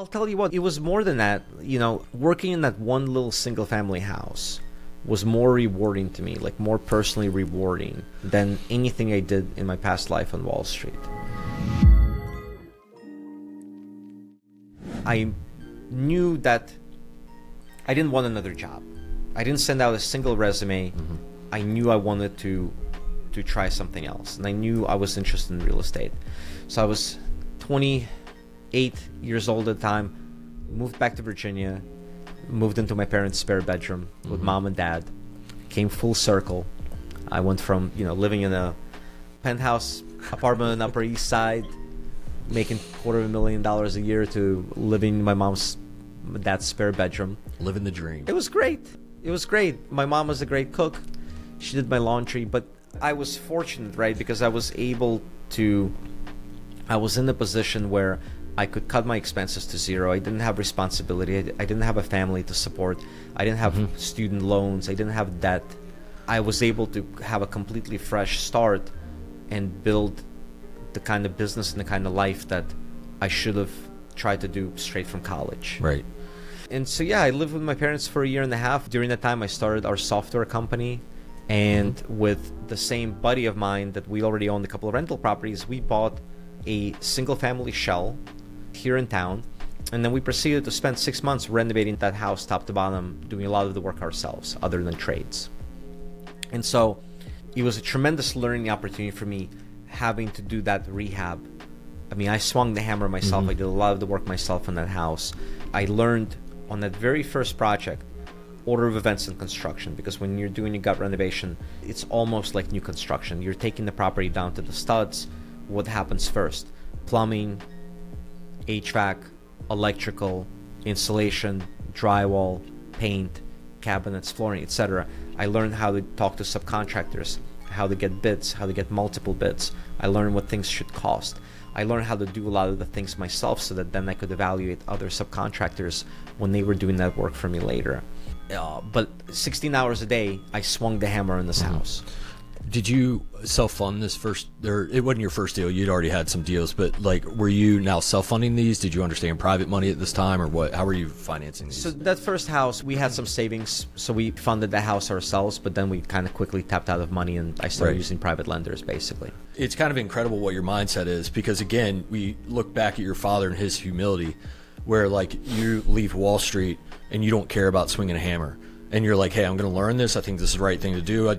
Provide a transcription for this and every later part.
I'll tell you what, it was more than that. Working in that one little single family house was more rewarding to me, like more personally rewarding than anything I did in my past life on Wall Street. I knew that I didn't want another job. I didn't send out a single resume. I knew I wanted to try something else, and I knew I was interested in real estate. So I was 28 years old at the time, moved back to Virginia, moved into my parents' spare bedroom with mom and dad, came full circle. I went from living in a penthouse apartment on the Upper East Side, making $250,000 a year, to living in my dad's spare bedroom. Living the dream. It was great. My mom was a great cook. She did my laundry, but I was fortunate, right? Because I was in a position where I could cut my expenses to zero. I didn't have responsibility. I didn't have a family to support. I didn't have student loans. I didn't have debt. I was able to have a completely fresh start and build the kind of business and the kind of life that I should have tried to do straight from college. Right. And so, I lived with my parents for 1.5 years. During that time, I started our software company. And with the same buddy of mine that we already owned a couple of rental properties, we bought a single family shell here in town. And then we proceeded to spend 6 months renovating that house top to bottom, doing a lot of the work ourselves, other than trades. And so it was a tremendous learning opportunity for me, having to do that rehab. I mean, I swung the hammer myself. I did a lot of the work myself in that house. I learned on that very first project order of events in construction, because when you're doing your gut renovation, it's almost like new construction. You're taking the property down to the studs. What happens first? Plumbing, HVAC, electrical, insulation, drywall, paint, cabinets, flooring, etc. I learned how to talk to subcontractors, how to get bids, how to get multiple bids. I learned what things should cost. I learned how to do a lot of the things myself, so that then I could evaluate other subcontractors when they were doing that work for me later. But 16 hours a day, I swung the hammer in this house. Did you self-fund this first, or it wasn't your first deal, you'd already had some deals, but were you now self-funding these? Did you understand private money at this time, or what? How were you financing these? So that first house, we had some savings, so we funded the house ourselves, but then we kind of quickly tapped out of money, and I started using private lenders, basically. It's kind of incredible what your mindset is, because again, we look back at your father and his humility, where you leave Wall Street and you don't care about swinging a hammer, and you're like, hey, I'm going to learn this. I think this is the right thing to do.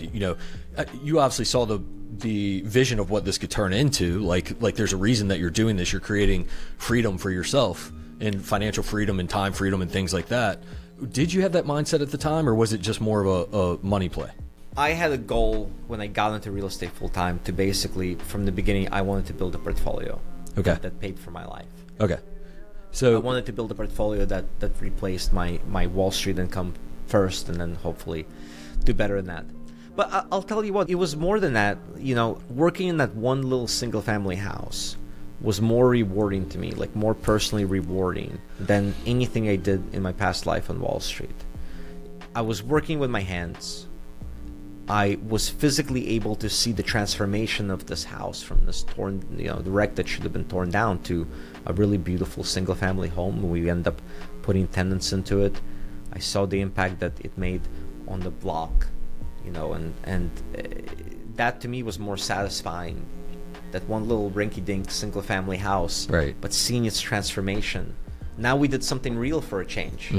You obviously saw the vision of what this could turn into. Like there's a reason that you're doing this. You're creating freedom for yourself, and financial freedom and time freedom and things like that. Did you have that mindset at the time, or was it just more of a money play? I had a goal when I got into real estate full time to basically, from the beginning, I wanted to build a portfolio that paid for my life. Okay. So I wanted to build a portfolio that replaced my Wall Street income first, and then hopefully do better than that. But I'll tell you what, it was more than that. Working in that one little single family house was more rewarding to me, like more personally rewarding than anything I did in my past life on Wall Street. I was working with my hands. I was physically able to see the transformation of this house from this torn, the wreck that should have been torn down, to a really beautiful single family home. We end up putting tenants into it. I saw the impact that it made on the block, and that to me was more satisfying. That one little rinky-dink single family house, right? But seeing its transformation. Now we did something real for a change.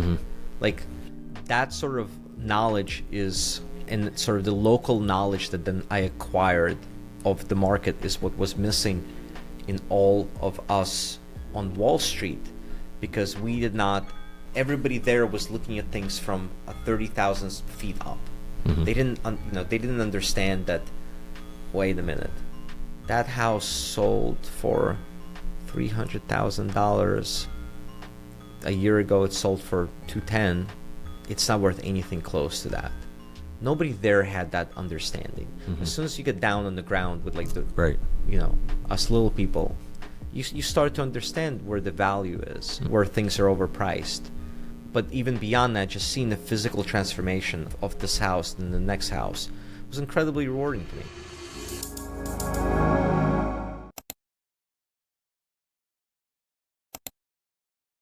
Like that sort of knowledge is, and sort of the local knowledge that then I acquired of the market, is what was missing in all of us on Wall Street, because we did not. Everybody there was looking at things from 30,000 feet up. They didn't, they didn't understand that. Wait a minute, that house sold for $300,000. A year ago, it sold for $210,000. It's not worth anything close to that. Nobody there had that understanding. As soon as you get down on the ground with us little people, you start to understand where the value is, where things are overpriced. But even beyond that, just seeing the physical transformation of this house and the next house was incredibly rewarding to me.